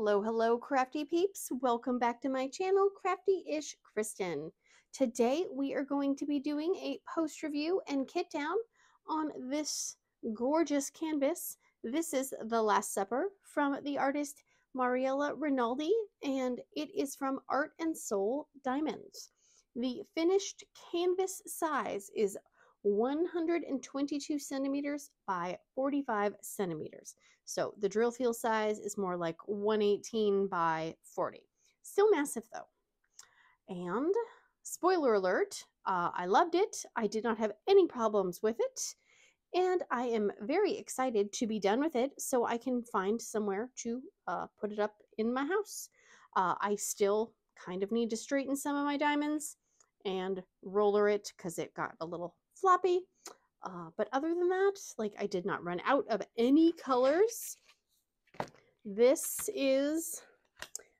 Hello, hello, crafty peeps. Welcome back to my channel, Crafty-ish-kristyn. Today we are going to be doing a post review and kit down on this gorgeous canvas. This is The Last Supper from the artist Mariella Rinaldi, and it is from Art and Soul Diamonds. The finished canvas size is 122 centimeters by 45 centimeters. So the drill feel size is more like 118 by 40. Still massive though. And spoiler alert, I loved it. I did not have any problems with it. And I am very excited to be done with it so I can find somewhere to put it up in my house. I still kind of need to straighten some of my diamonds and roller it because it got a little floppy. But other than that, like, I did not run out of any colors. This is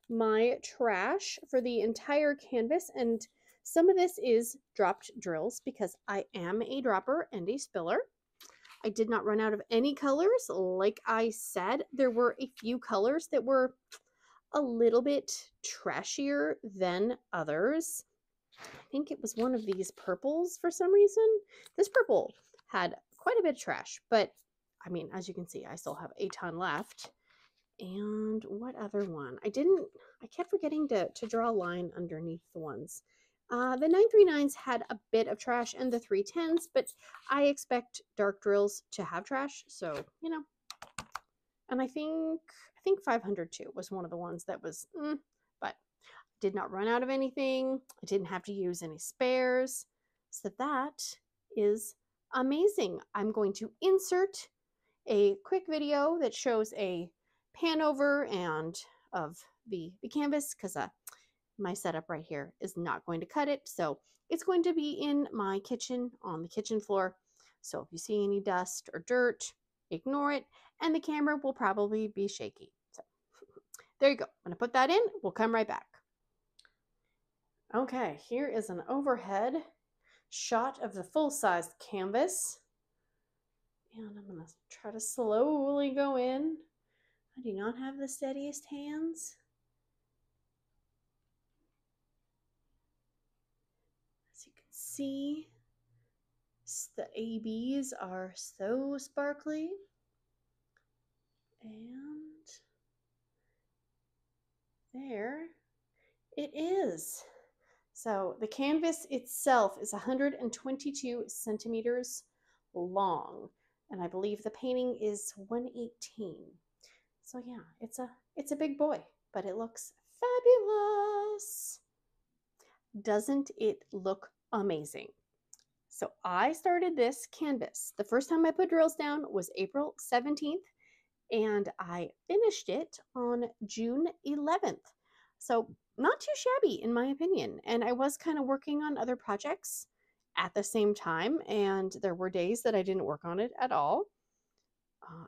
my trash for the entire canvas, and some of this is dropped drills because I am a dropper and a spiller. I did not run out of any colors. Like I said, there were a few colors that were a little bit trashier than others. I think it was one of these purples for some reason. This purple had quite a bit of trash, but I mean, as you can see, I still have a ton left. And what other one? I kept forgetting to draw a line underneath the ones. The 939s had a bit of trash and the 310s, but I expect dark drills to have trash, so, you know. And I think 502 was one of the ones that was, but did not run out of anything. I didn't have to use any spares. So that is amazing. I'm going to insert a quick video that shows a pan over and of the canvas because my setup right here is not going to cut it. So it's going to be in my kitchen on the kitchen floor. So if you see any dust or dirt, ignore it. And the camera will probably be shaky. So there you go. I'm going to put that in. We'll come right back. Okay, here is an overhead shot of the full-sized canvas. And I'm going to try to slowly go in. I do not have the steadiest hands. As you can see, the ABs are so sparkly. And there it is. So the canvas itself is 122 centimeters long, and I believe the painting is 118. So yeah, it's a big boy, but it looks fabulous. Doesn't it look amazing? So I started this canvas. The first time I put drills down was April 17th, and I finished it on June 11th. So not too shabby in my opinion. And I was kind of working on other projects at the same time, and there were days that I didn't work on it at all.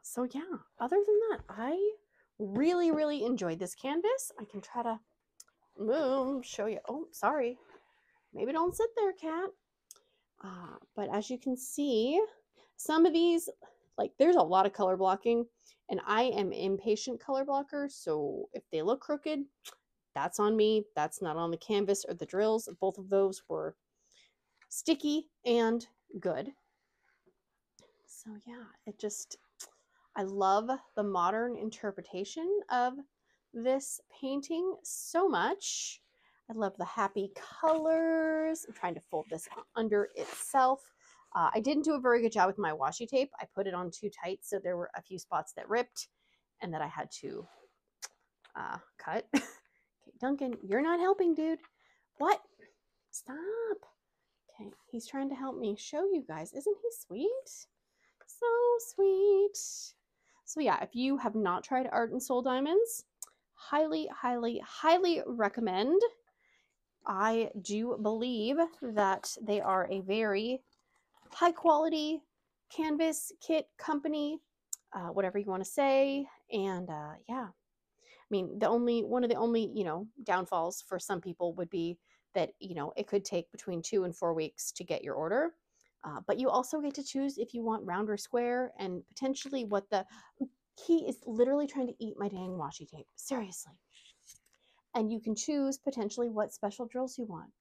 So yeah, other than that, I really, really enjoyed this canvas. I can try to show you. Oh, sorry. Maybe don't sit there, cat. But as you can see, some of these, like, there's a lot of color blocking, and I am impatient color blocker. So if they look crooked, that's on me. That's not on the canvas or the drills. Both of those were sticky and good. So yeah, I love the modern interpretation of this painting so much. I love the happy colors. I'm trying to fold this under itself. I didn't do a very good job with my washi tape. I put it on too tight, so there were a few spots that ripped and that I had to cut. Okay, Duncan, you're not helping, dude. What? Stop. Okay, he's trying to help me show you guys. Isn't he sweet? So sweet. So yeah, if you have not tried Art and Soul Diamonds, highly, highly, highly recommend. I do believe that they are a very high quality canvas kit company, whatever you want to say. And yeah, I mean, one of the only, you know, downfalls for some people would be that, you know, it could take between 2 and 4 weeks to get your order. But you also get to choose if you want round or square, and potentially what the He is literally trying to eat my dang washi tape. Seriously. And you can choose potentially what special drills you want.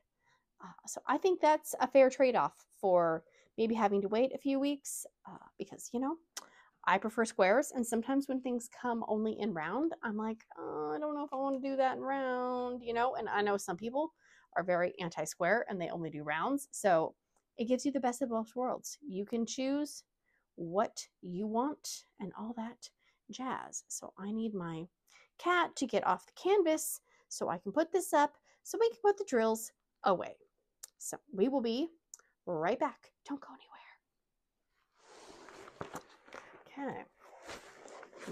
So I think that's a fair trade-off for maybe having to wait a few weeks because, you know, I prefer squares, and sometimes when things come only in round, I'm like, oh, I don't know if I want to do that in round, you know, and I know some people are very anti-square and they only do rounds, so it gives you the best of both worlds. You can choose what you want and all that jazz. So I need my cat to get off the canvas so I can put this up so we can put the drills away. So we will be right back. Don't go anywhere. Okay.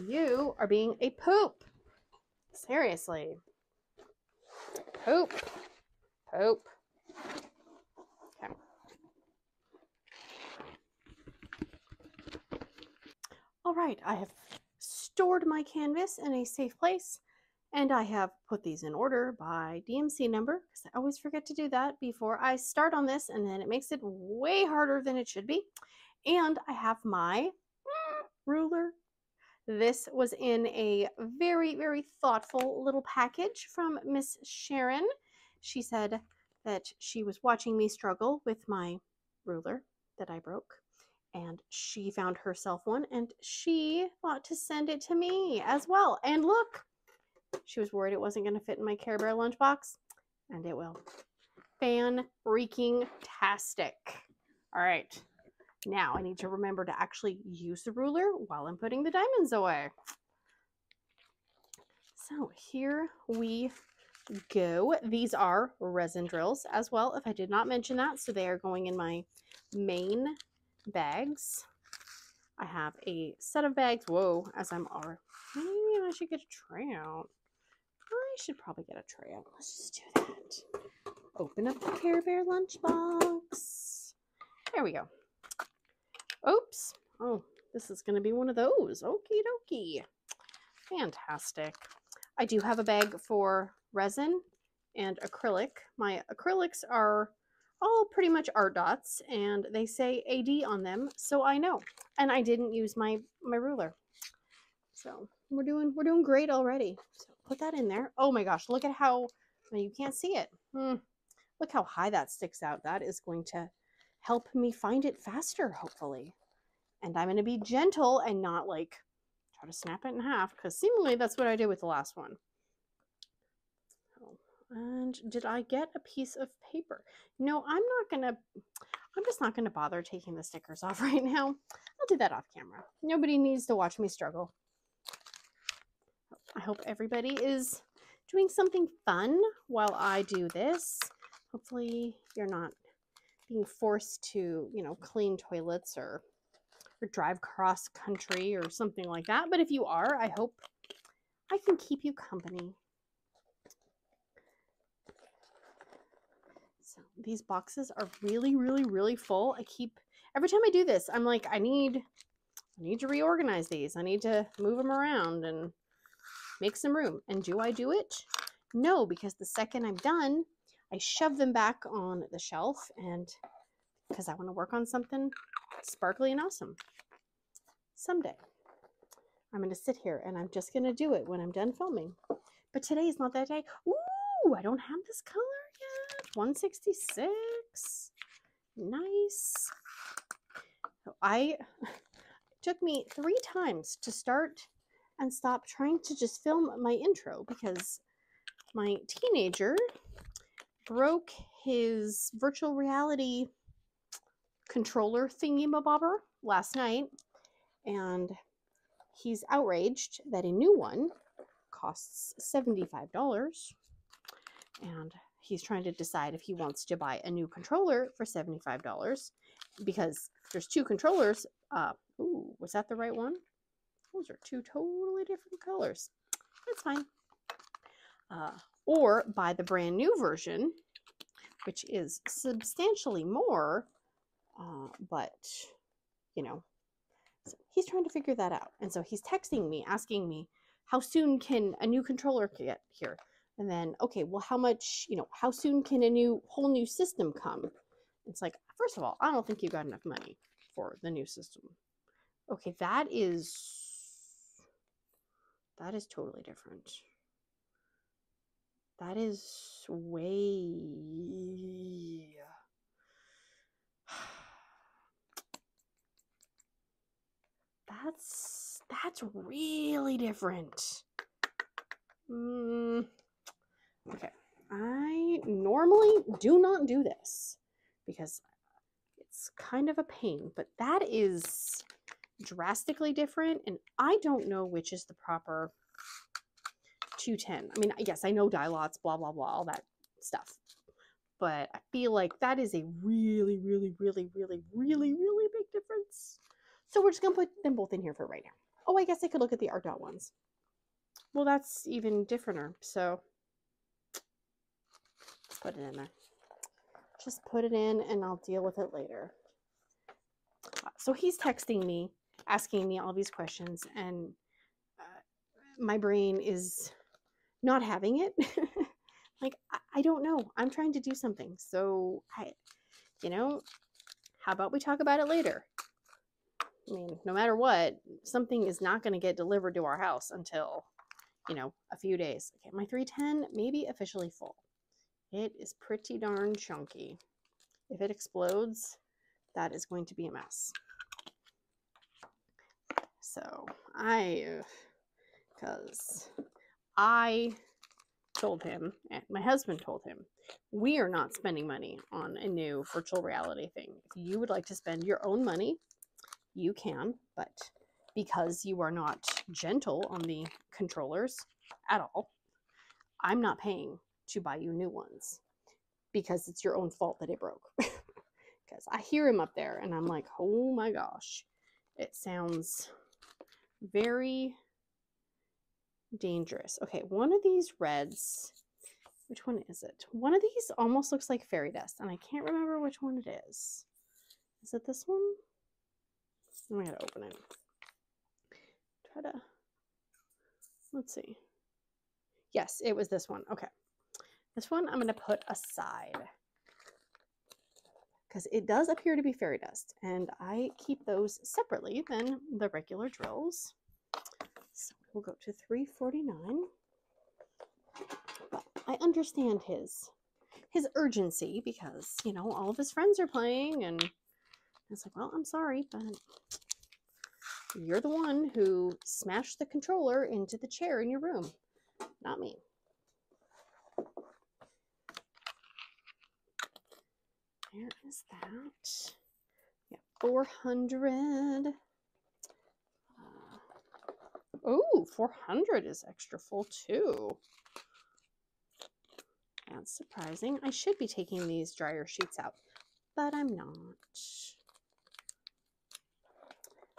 You are being a poop. Seriously. Poop. Poop. Okay. All right, I have stored my canvas in a safe place, and I have put these in order by DMC number, because I always forget to do that before I start on this, and then it makes it way harder than it should be. And I have my ruler. This was in a very, very thoughtful little package from Miss Sharon. She said that she was watching me struggle with my ruler that I broke, and she found herself one, and she thought to send it to me as well. And look, she was worried it wasn't going to fit in my Care Bear lunchbox, and it will. Fan-freaking-tastic. All right. Now I need to remember to actually use the ruler while I'm putting the diamonds away. So here we go. These are resin drills as well, if I did not mention that. So they are going in my main bags. I have a set of bags. Whoa, as I'm already, maybe I should get a tray out. I should probably get a tray out. Let's just do that. Open up the Care Bear lunchbox. There we go. Oops. Oh, this is going to be one of those. Okie dokie. Fantastic. I do have a bag for resin and acrylic. My acrylics are all pretty much art dots, and they say AD on them, so I know. And I didn't use my ruler. So we're doing great already. So put that in there. Oh my gosh, look at how, well, you can't see it. Look how high that sticks out. That is going to help me find it faster, hopefully. And I'm going to be gentle and not like try to snap it in half, because seemingly that's what I did with the last one. And did I get a piece of paper? No, I'm just not going to bother taking the stickers off right now. I'll do that off camera. Nobody needs to watch me struggle. I hope everybody is doing something fun while I do this. Hopefully you're not being forced to, you know, clean toilets or drive cross country or something like that. But if you are, I hope I can keep you company. So these boxes are really, really, really full. Every time I do this, I'm like, I need to reorganize these. I need to move them around and make some room. And do I do it? No, because the second I'm done, I shove them back on the shelf, and because I want to work on something sparkly and awesome. Someday. I'm going to sit here and I'm just going to do it when I'm done filming. But today is not that day. Ooh, I don't have this color yet. 166. Nice. So it took me 3 times to start and stop trying to just film my intro, because my teenager broke his virtual reality controller thingy-mabobber last night, and he's outraged that a new one costs $75, and he's trying to decide if he wants to buy a new controller for $75, because there's 2 controllers. Ooh, was that the right one? Those are 2 totally different colors. That's fine. Or buy the brand new version, which is substantially more, but, you know, so he's trying to figure that out. And so he's texting me, asking me, how soon can a new controller get here? And then, okay, well, how much, you know, how soon can a whole new system come? It's like, first of all, I don't think you got enough money for the new system. Okay, that is That is totally different. That is way... That's really different. Okay, I normally do not do this because it's kind of a pain, but that is drastically different, and I don't know which is the proper 210. I mean, yes, I know die lots, blah, blah, blah, all that stuff, but I feel like that is a really, really, really, really, really, really big difference. So we're just going to put them both in here for right now. Oh, I guess I could look at the art dot ones. Well, that's even differenter, so let's put it in there. Just put it in and I'll deal with it later. So he's texting me, asking me all these questions, and my brain is not having it. Like, I don't know. I'm trying to do something. So, you know, how about we talk about it later? I mean, no matter what, something is not going to get delivered to our house until, you know, a few days. Okay, my 310 may be officially full. It is pretty darn chunky. If it explodes, that is going to be a mess. So because I told him, and my husband told him, we are not spending money on a new virtual reality thing. If you would like to spend your own money, you can, but because you are not gentle on the controllers at all, I'm not paying to buy you new ones because it's your own fault that it broke. Because I hear him up there and I'm like, oh my gosh, it sounds very dangerous. Okay, one of these reds, which one is it? One of these almost looks like fairy dust, and I can't remember which one it is. Is it this one? I'm gonna open it. Try to, let's see. Yes, it was this one. Okay. This one I'm gonna put aside because it does appear to be fairy dust, and I keep those separately than the regular drills. So we'll go to $3.49. But I understand his urgency because, you know, all of his friends are playing, and it's like, well, I'm sorry, but you're the one who smashed the controller into the chair in your room, not me. There is that. Yeah, 400. Oh, 400 is extra full too. That's surprising. I should be taking these dryer sheets out, but I'm not.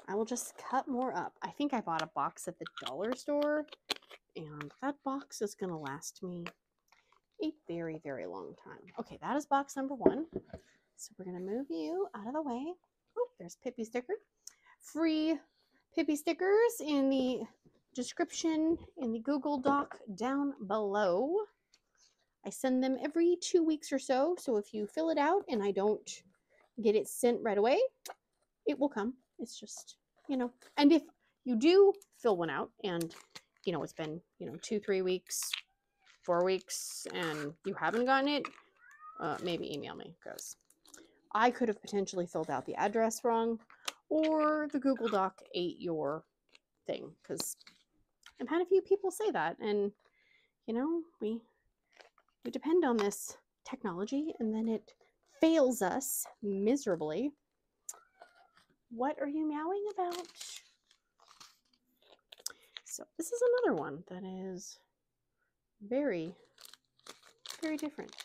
I will just cut more up. I think I bought a box at the dollar store, and that box is going to last me a very, very long time. Okay, that is box number 1. So we're going to move you out of the way. Oh, there's Pippy sticker. Free Pippy stickers in the description in the Google Doc down below. I send them every 2 weeks or so. So if you fill it out and I don't get it sent right away, it will come. It's just, you know, and if you do fill one out and, you know, it's been, you know, 2-3 weeks, 4 weeks, and you haven't gotten it, maybe email me, because I could have potentially filled out the address wrong, or the Google Doc ate your thing, because I've had a few people say that, and, you know, we depend on this technology, and then it fails us miserably. What are you meowing about? So this is another one that is very, very different.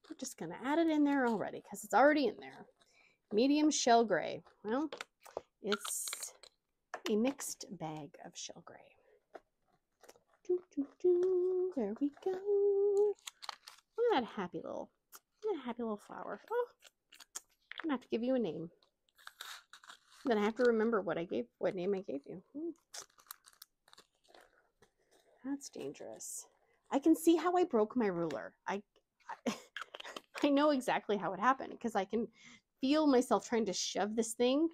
We're just going to add it in there already because it's already in there. Medium shell gray. Well, it's a mixed bag of shell gray. There we go. Look at that happy little flower. Oh, I'm gonna have to give you a name. Then I have to remember what name I gave you. That's dangerous. I can see how I broke my ruler. I know exactly how it happened because I can feel myself trying to shove this thing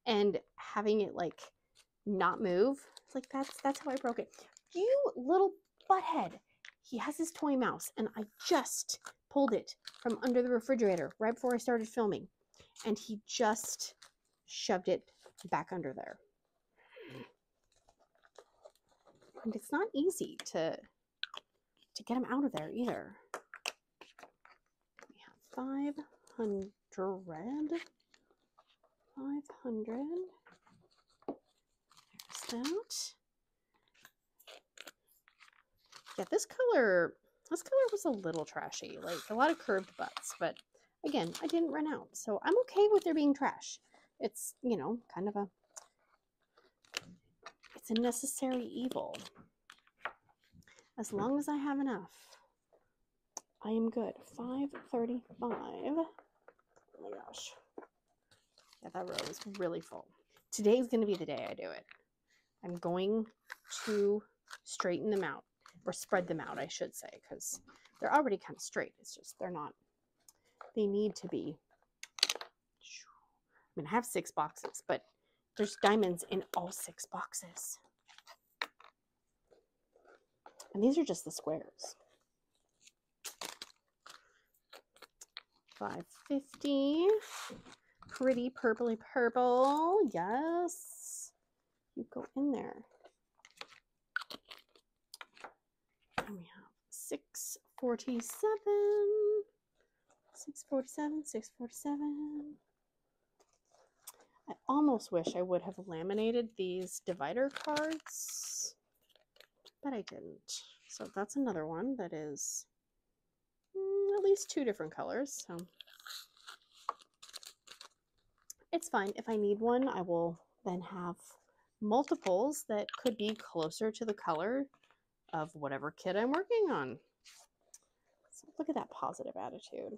and having it like not move. It's like, that's how I broke it. You little butthead. He has his toy mouse, and I just pulled it from under the refrigerator right before I started filming, and he just shoved it back under there. And it's not easy to get him out of there either. We have 500. 500. There's that. Yeah, this color was a little trashy, like a lot of curved butts, but again, I didn't run out, so I'm okay with there being trash. It's, you know, kind of it's a necessary evil. As long as I have enough, I am good. 535. Oh my gosh. Yeah, that row is really full. Today is going to be the day I do it. I'm going to straighten them out, or spread them out, I should say, because they're already kind of straight. It's just they're not, they need to be. I mean, I have 6 boxes, but there's diamonds in all 6 boxes. And these are just the squares. 550. Pretty purpley purple. Yes. You go in there. And we have 647. 647. 647. I almost wish I would have laminated these divider cards, but I didn't. So that's another one that is at least 2 different colors. So it's fine. If I need one, I will then have multiples that could be closer to the color of whatever kit I'm working on. So look at that positive attitude.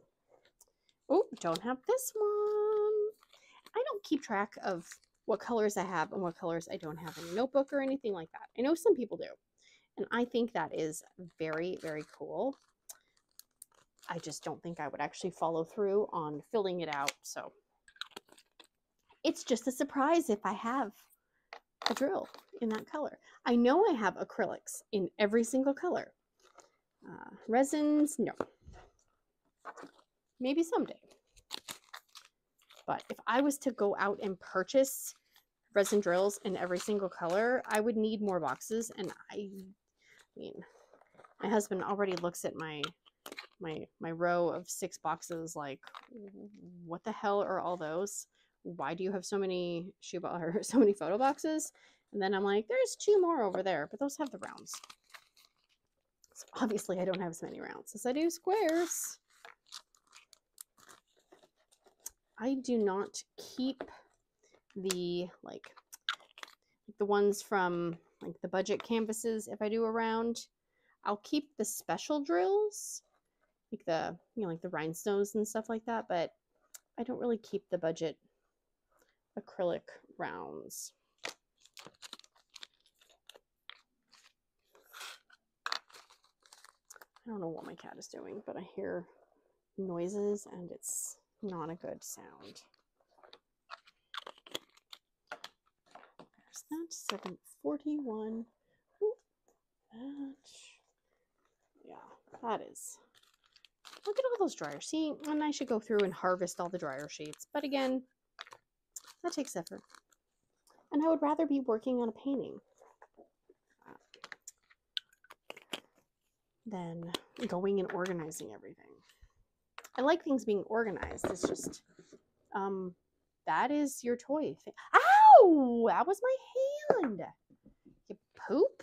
Oh, don't have this one. I don't keep track of what colors I have and what colors I don't have in a notebook or anything like that. I know some people do, and I think that is very, very cool. I just don't think I would actually follow through on filling it out. So it's just a surprise if I have a drill in that color. I know I have acrylics in every single color. Resins, no. Maybe someday. But if I was to go out and purchase resin drills in every single color, I would need more boxes. And I mean, my husband already looks at my row of 6 boxes like, what the hell are all those? Why do you have so many so many photo boxes? And then I'm like, there's 2 more over there, but those have the rounds. So obviously I don't have as many rounds as I do squares. I do not keep the like the ones from like the budget canvases. If I do a round, I'll keep the special drills, like the, you know, like the rhinestones and stuff like that, but I don't really keep the budget acrylic rounds. I don't know what my cat is doing, but I hear noises and it's not a good sound. There's that. 741. Ooh, that. Yeah, that is. Look at all those dryers. See, and I should go through and harvest all the dryer sheets. But again, that takes effort. And I would rather be working on a painting than going and organizing everything. I like things being organized. It's just, that is your toy thing. Ow! That was my hand. You poop?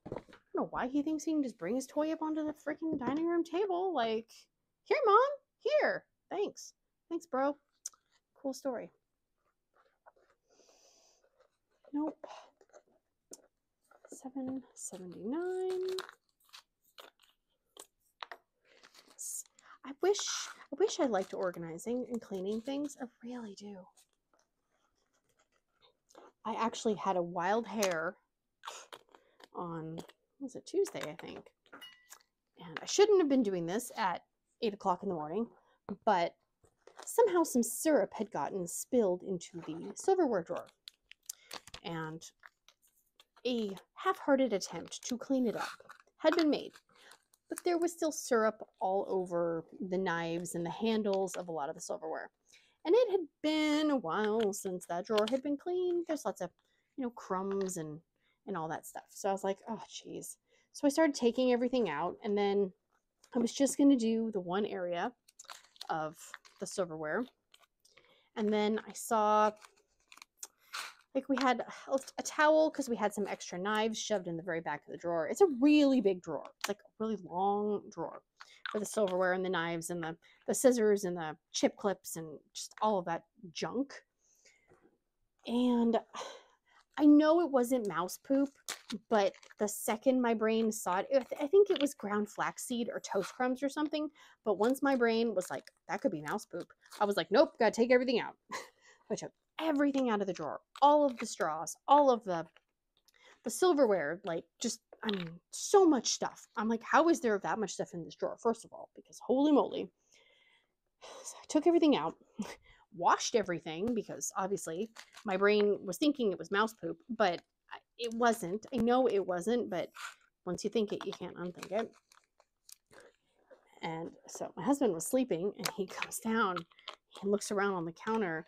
I don't know why he thinks he can just bring his toy up onto the freaking dining room table. Like, here, Mom. Here. Thanks. Thanks, bro. Cool story. Nope. 779. I wish I liked organizing and cleaning things. I really do. I actually had a wild hair on, was it Tuesday, I think? And I shouldn't have been doing this at 8 o'clock in the morning, but somehow some syrup had gotten spilled into the silverware drawer. And a half-hearted attempt to clean it up had been made, but there was still syrup all over the knives and the handles of a lot of the silverware. And it had been a while since that drawer had been cleaned. There's lots of, crumbs and all that stuff. So I was like, oh, geez. So I started taking everything out, and then I was just going to do the one area of the silverware. And then I saw, like, we had a towel because we had some extra knives shoved in the very back of the drawer. It's a really big drawer. It's like a really long drawer for the silverware and the knives and the scissors and the chip clips and just all of that junk. And I know it wasn't mouse poop, but the second my brain saw it, I think it was ground flaxseed or toast crumbs or something. But once my brain was like, that could be mouse poop, I was like, nope, gotta take everything out. I took everything out of the drawer, all of the straws, all of the silverware, like just, so much stuff. I'm like, how is there that much stuff in this drawer? First of all, because holy moly. So I took everything out, washed everything, because obviously my brain was thinking it was mouse poop, but it wasn't. I know it wasn't, but once you think it, you can't unthink it. And so my husband was sleeping, and he comes down and looks around on the counter,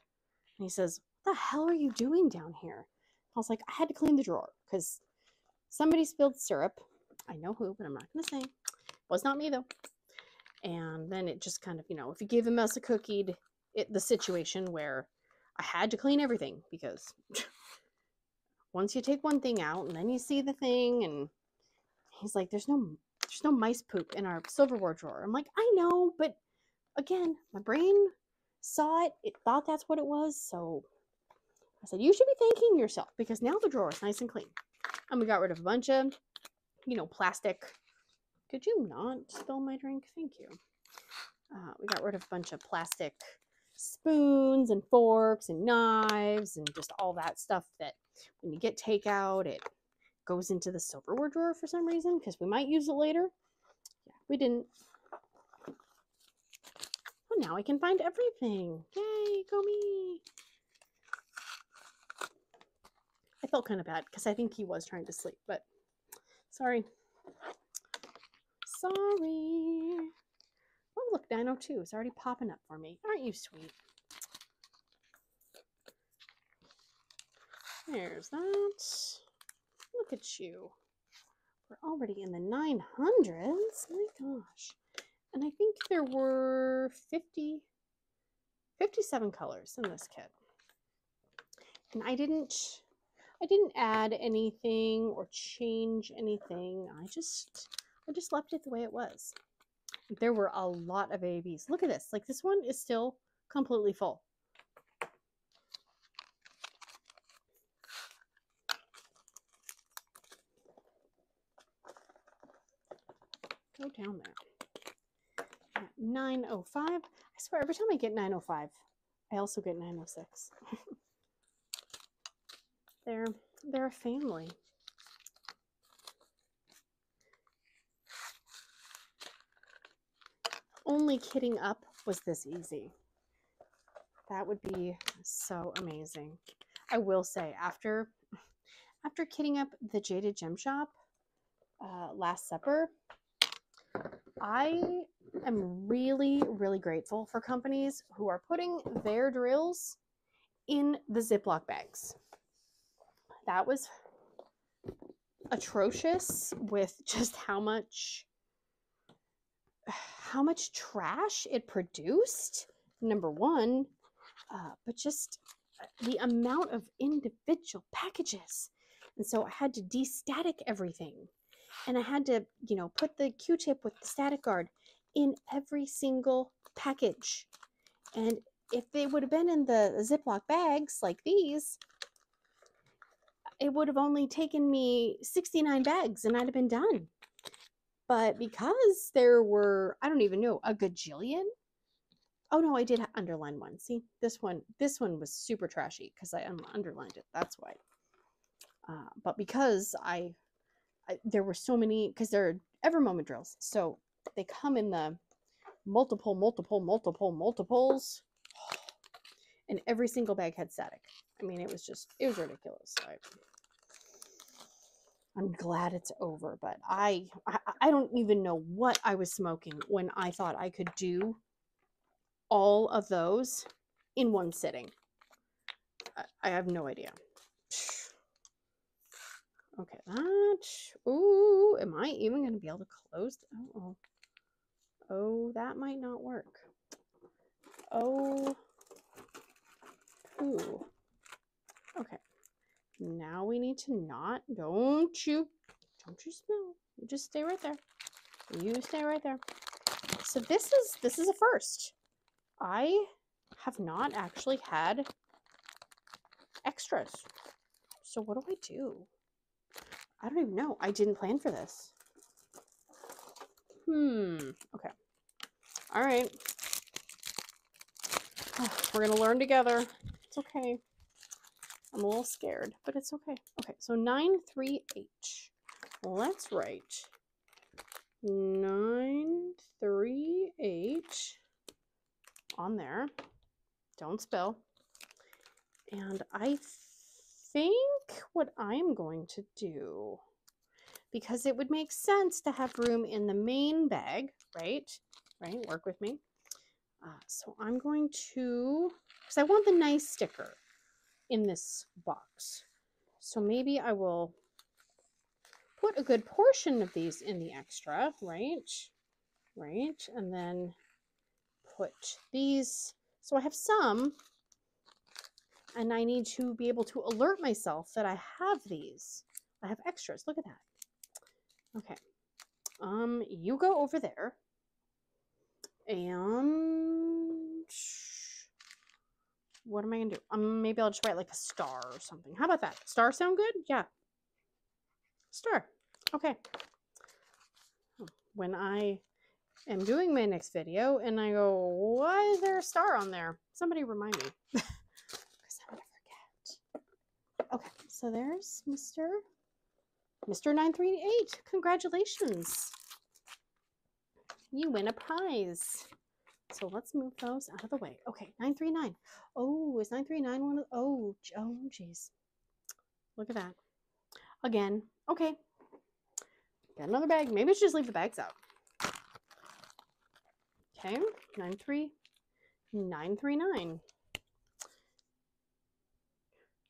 and he says, what the hell are you doing down here? I was like, I had to clean the drawer because somebody spilled syrup. I know who, but I'm not going to say. It was not me, though. And then it just kind of, if you give a mouse a cookie, the situation where I had to clean everything, because once you take one thing out and then you see the thing, and he's like, there's no mice poop in our silverware drawer. I'm like, I know, but again, my brain saw it. It thought that's what it was. So I said, you should be thanking yourself, because now the drawer is nice and clean. And we got rid of a bunch of, plastic. Could you not spill my drink? Thank you. We got rid of a bunch of plastic spoons and forks and knives and just all that stuff that when you get takeout, it goes into the silverware drawer for some reason, because we might use it later. Yeah, we didn't. Oh, now I can find everything. Yay, go me. I felt kind of bad because I think he was trying to sleep, but sorry. Sorry. Oh, look, 902 is already popping up for me. Aren't you sweet? There's that. Look at you. We're already in the 900s. My gosh. And I think there were 57 colors in this kit. And I didn't add anything or change anything. I just left it the way it was. There were a lot of ABs. Look at this. Like, this one is still completely full. Go down there. At 905. I swear, every time I get 905, I also get 906. They're a family. Only kitting up was this easy. That would be so amazing. I will say, after kitting up the Jaded Gem Shop Last Supper, I am really, really grateful for companies who are putting their drills in the Ziploc bags. That was atrocious with just how much trash it produced, number one, but just the amount of individual packages. And so I had to de-static everything. And I had to, put the Q-tip with the static guard in every single package. And if they would have been in the Ziploc bags like these, it would have only taken me 69 bags and I'd have been done. But because there were, I don't even know, a gajillion. Oh no, I did underline one. See, this one was super trashy because I underlined it. That's why. But because there were so many, because they're ever moment drills, so they come in the multiples, and every single bag had static. I mean, it was ridiculous. I'm glad it's over, but I don't even know what I was smoking when I thought I could do all of those in one sitting. I have no idea. Okay, that. Ooh, am I even going to be able to close? Oh, that might not work. Oh, ooh. Okay. Now we need to not. Don't you spill. You just stay right there. You stay right there. So this is a first. I have not actually had extras. So what do I do? I don't even know. I didn't plan for this. Okay. All right. Oh, we're going to learn together. It's okay. I'm a little scared, but it's okay. Okay, so 938. Let's write 938 on there. Don't spill. And I think what I'm going to do, because it would make sense to have room in the main bag, right? Right, work with me. So I'm going to, because I want the nice sticker in this box. So maybe I will put a good portion of these in the extra, right? Right, and then put these. So I have some, and I need to be able to alert myself that I have these. I have extras. Look at that. Okay. You go over there. And what am I gonna do? Maybe I'll just write like a star or something. How about that? Star sound good? Yeah. Star. Okay. When I am doing my next video and I go, why is there a star on there? Somebody remind me. Because I'm gonna forget. Okay, so there's Mr. 938. Congratulations. You win a prize. So let's move those out of the way. Okay, 939. Oh, is 939 one of the, oh, geez. Look at that. Again. Okay. Got another bag. Maybe I should just leave the bags out. Okay, 939.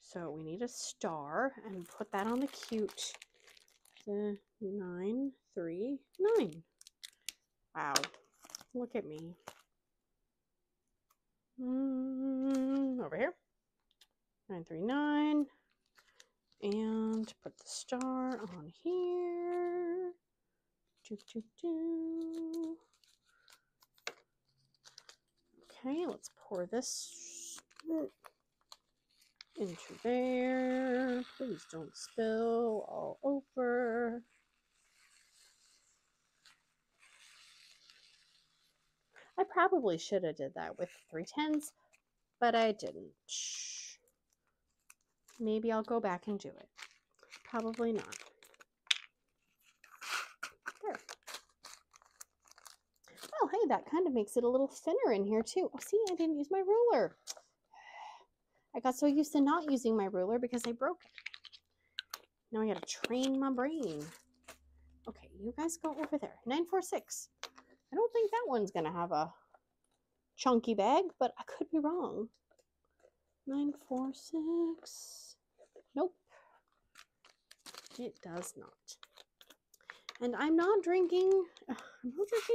So we need a star and put that on the cute. 939. Wow. Look at me. Over here. 939. And put the star on here. Okay, let's pour this into there. Please don't spill all over. I probably should have did that with 310s, but I didn't. Maybe I'll go back and do it. Probably not. There. Well, hey, that kind of makes it a little thinner in here too. Oh, see, I didn't use my ruler. I got so used to not using my ruler because I broke it. Now I gotta train my brain. Okay, you guys go over there. 946. I don't think that one's gonna have a chunky bag, but I could be wrong. 946. Nope. It does not. And I'm not drinking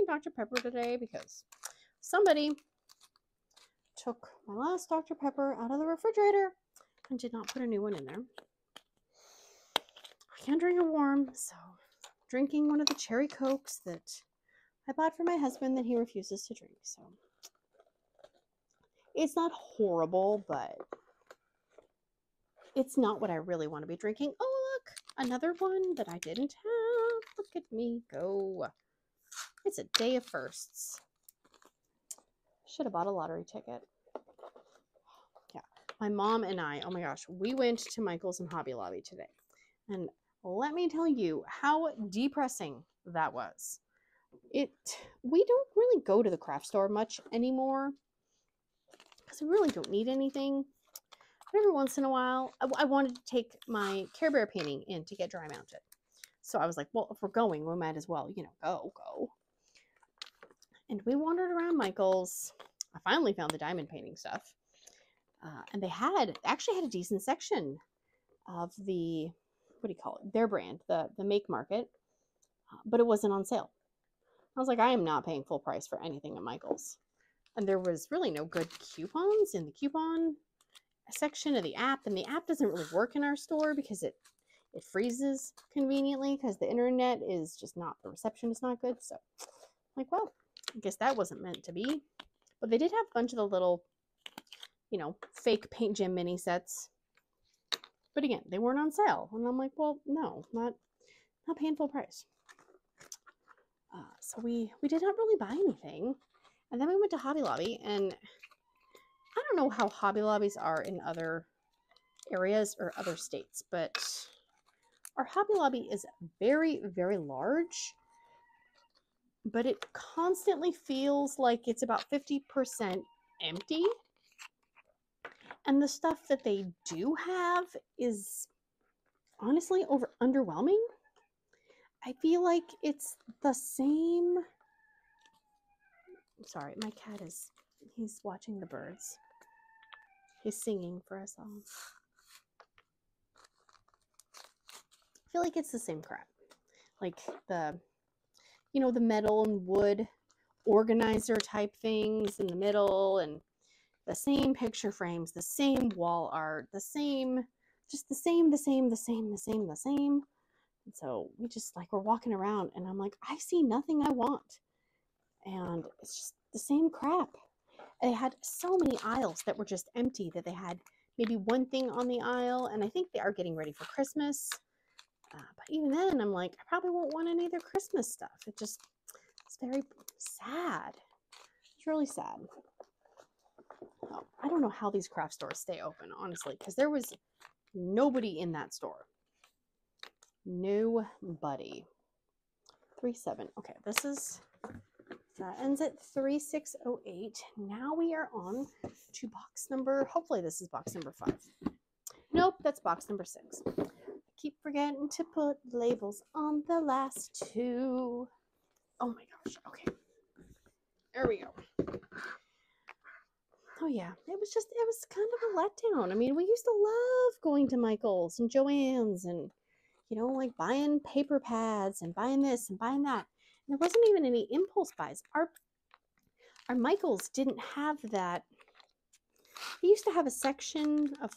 Dr. Pepper today because somebody took my last Dr. Pepper out of the refrigerator and did not put a new one in there. I can't drink it warm, so I'm drinking one of the cherry Cokes that I bought for my husband that he refuses to drink. So it's not horrible, but it's not what I really want to be drinking. Oh, look, another one that I didn't have. Look at me go. It's a day of firsts. Should have bought a lottery ticket. Yeah, my mom and I, oh my gosh, we went to Michael's and Hobby Lobby today. And let me tell you how depressing that was. We don't really go to the craft store much anymore because we really don't need anything. But every once in a while, I wanted to take my Care Bear painting in to get dry mounted. So I was like, well, if we're going, we might as well, you know, go. And we wandered around Michael's. I finally found the diamond painting stuff. And they actually had a decent section of the, what do you call it? Their brand, the make market, but it wasn't on sale. I was like, I am not paying full price for anything at Michael's. And there was really no good coupons in the coupon section of the app. And the app doesn't really work in our store because it freezes conveniently because the internet is just not, the reception is not good. So I'm like, well, I guess that wasn't meant to be. But they did have a bunch of the little, you know, fake paint gem mini sets. But again, they weren't on sale. And I'm like, well, no, not paying full price. So we did not really buy anything. And then we went to Hobby Lobby, and I don't know how Hobby Lobbies are in other areas or other states, but our Hobby Lobby is very, very large, but it constantly feels like it's about 50% empty. And the stuff that they do have is honestly underwhelming. I feel like it's the same. Sorry, my cat he's watching the birds. He's singing for us all. I feel like it's the same crap. Like the, you know, the metal and wood organizer type things in the middle, and the same picture frames, the same wall art, just the same. And so we just like, we're walking around and I'm like, I see nothing I want. And it's just the same crap. And they had so many aisles that were just empty, that they had maybe one thing on the aisle. And I think they are getting ready for Christmas. But even then, I'm like, I probably won't want any of their Christmas stuff. It's very sad. It's really sad. Oh, I don't know how these craft stores stay open, honestly, because there was nobody in that store. Nobody. 37. Okay, that ends at 3608. Now we are on to box number, hopefully this is box number 5. Nope, that's box number 6. I keep forgetting to put labels on the last 2. Oh my gosh, okay. There we go. Oh yeah, it was kind of a letdown. I mean, we used to love going to Michael's and Joann's and, you know, like buying paper pads and buying this and buying that. And there wasn't even any impulse buys. Our Michael's didn't have that. They used to have a section of,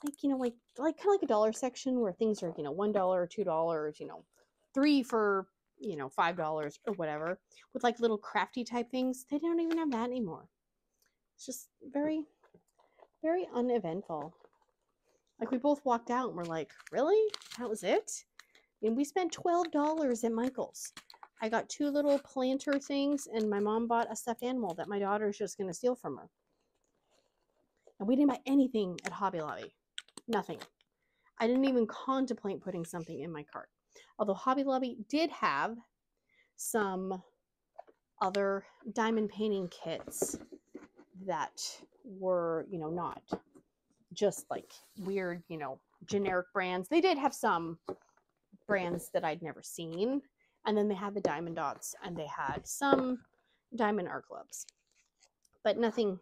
like, you know, like kind of like a dollar section where things are, you know, $1 or $2, you know, 3 for, you know, $5 or whatever, with like little crafty type things. They don't even have that anymore. It's just very, very uneventful. Like, we both walked out and we're like, really? That was it? I mean, we spent $12 at Michael's. I got 2 little planter things, and my mom bought a stuffed animal that my daughter's just going to steal from her. And we didn't buy anything at Hobby Lobby. Nothing. I didn't even contemplate putting something in my cart. Although Hobby Lobby did have some other diamond painting kits that were, you know, not just like weird, you know, generic brands. They did have some brands that I'd never seen. And then they had the diamond dots, and they had some diamond art gloves. But nothing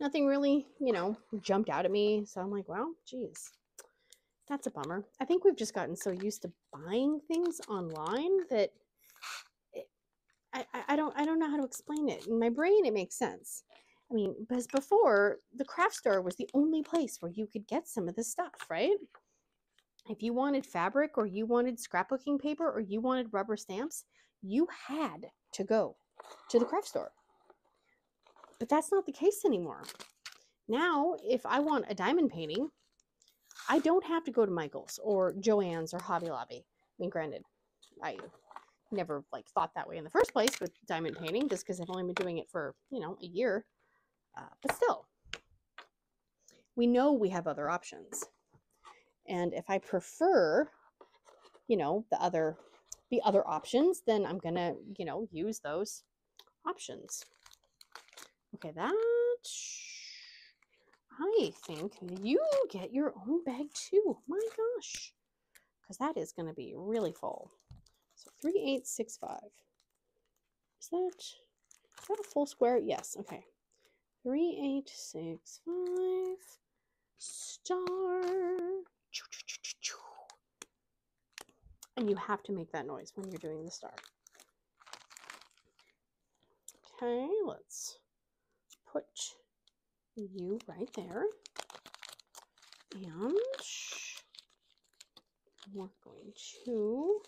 really, you know, jumped out at me. So I'm like, well, geez, that's a bummer. I think we've just gotten so used to buying things online that I don't know how to explain it. In my brain, it makes sense. I mean, because before, the craft store was the only place where you could get some of this stuff, right? If you wanted fabric, or you wanted scrapbooking paper, or you wanted rubber stamps, you had to go to the craft store. But that's not the case anymore. Now, if I want a diamond painting, I don't have to go to Michael's or Joann's or Hobby Lobby. I mean, granted, I never like thought that way in the first place with diamond painting, just because I've only been doing it for, you know, a year. But still, we know we have other options. And if I prefer, you know, the other options, then I'm going to, you know, use those options. Okay, that, I think you get your own bag too. My gosh. because that is going to be really full. So 3865. Is that a full square? Yes. Okay. 3865 star. And you have to make that noise when you're doing the star. Okay, let's put you right there. And we're going to,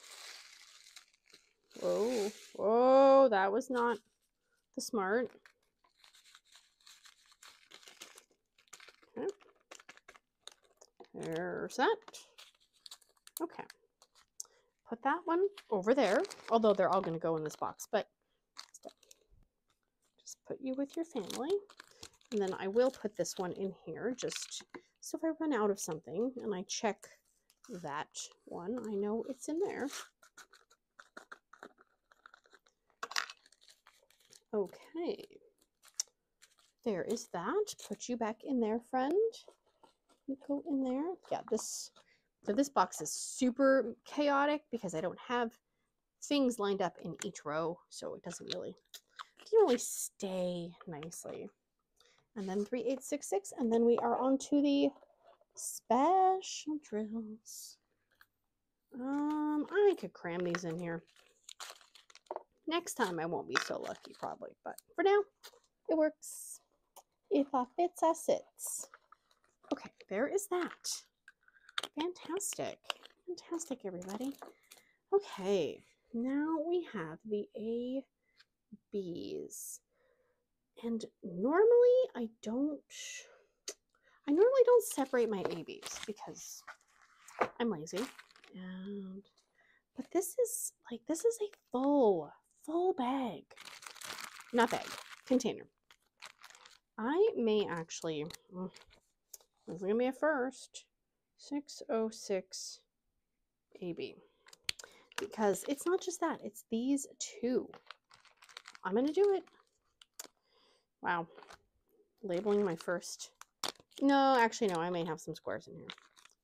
whoa, that was not the smart. Okay. There's that. Okay. Put that one over there, although they're all going to go in this box, but just put you with your family. And then I will put this one in here just so if I run out of something and I check that one, I know it's in there. Okay. There is that. Put you back in there, friend. You go in there. Yeah, so this box is super chaotic because I don't have things lined up in each row, so it doesn't really stay nicely. And then 3866, and then we are on to the special drills. I could cram these in here. Next time I won't be so lucky probably, but for now it works. If I fits, I sits. Okay, there is that. Fantastic. Fantastic, everybody. Okay, now we have the A, B's. And normally I normally don't separate my ABs because I'm lazy. But this is a full bag. Not bag, container. I may actually, this is going to be a first, 606 AB. Because it's not just that, it's these two. I'm going to do it. Wow. Labeling my first. No, actually, no, I may have some squares in here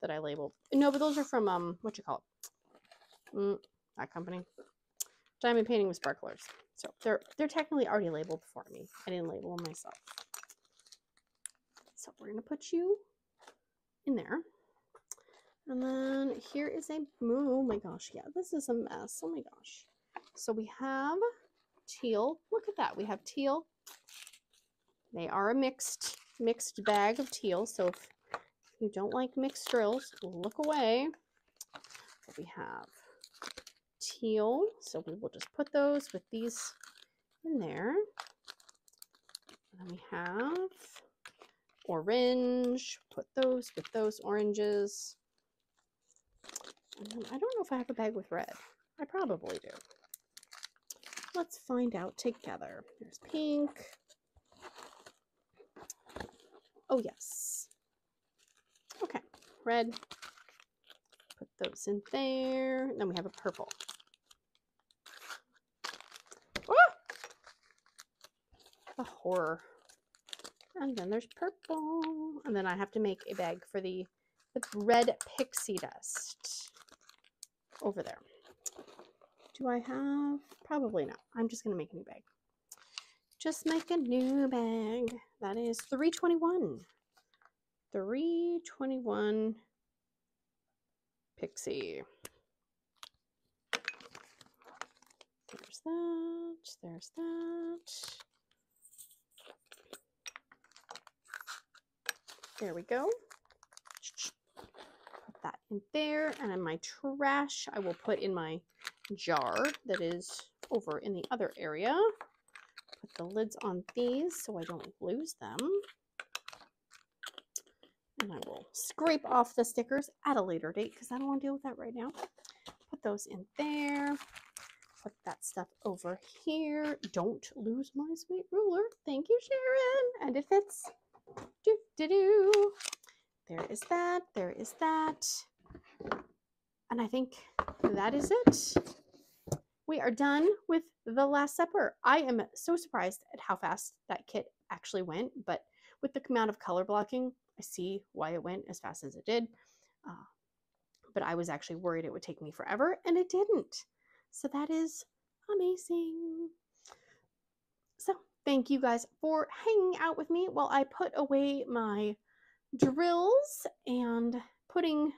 that I labeled. No, but those are from, what you call it? That company. Diamond Painting with Sparklers. So they're technically already labeled for me. I didn't label them myself. So we're going to put you in there. And then here is oh my gosh, yeah, this is a mess. Oh my gosh. So we have teal. Look at that. We have teal. They are a mixed bag of teal. So if you don't like mixed drills, look away. But we have teal. So we will just put those with these in there. And then we have orange. Put those with those oranges. And then I don't know if I have a bag with red. I probably do. Let's find out together. There's pink. Oh, yes. Okay, red. Put those in there. And then we have a purple. Oh! The horror. And then there's purple. And then I have to make a bag for the red pixie dust over there. Do I have? Probably not. I'm just going to make a new bag. Just make a new bag. That is 321. 321 pixie. There's that. There's that. There we go. Put that in there. And in my trash, I will put in my jar that is over in the other area. Put the lids on these so I don't lose them. And I will scrape off the stickers at a later date because I don't want to deal with that right now. Put those in there. Put that stuff over here. Don't lose my sweet ruler. Thank you, Sharon. And it fits. Do-do-do. There is that. There is that. And I think that is it. We are done with the Last Supper. I am so surprised at how fast that kit actually went, but with the amount of color blocking, I see why it went as fast as it did. but I was actually worried it would take me forever, and it didn't. So that is amazing. So thank you guys for hanging out with me while I put away my drills and putting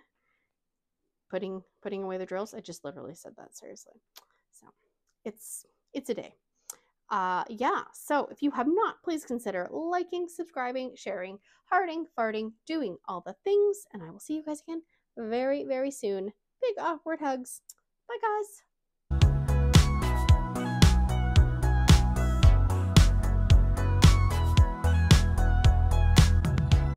away the drills. I just literally said that, seriously. So it's a day. Yeah, so if you have not, please consider liking, subscribing, sharing, hearting, farting, doing all the things, and I will see you guys again very, very soon. Big awkward hugs. Bye, guys.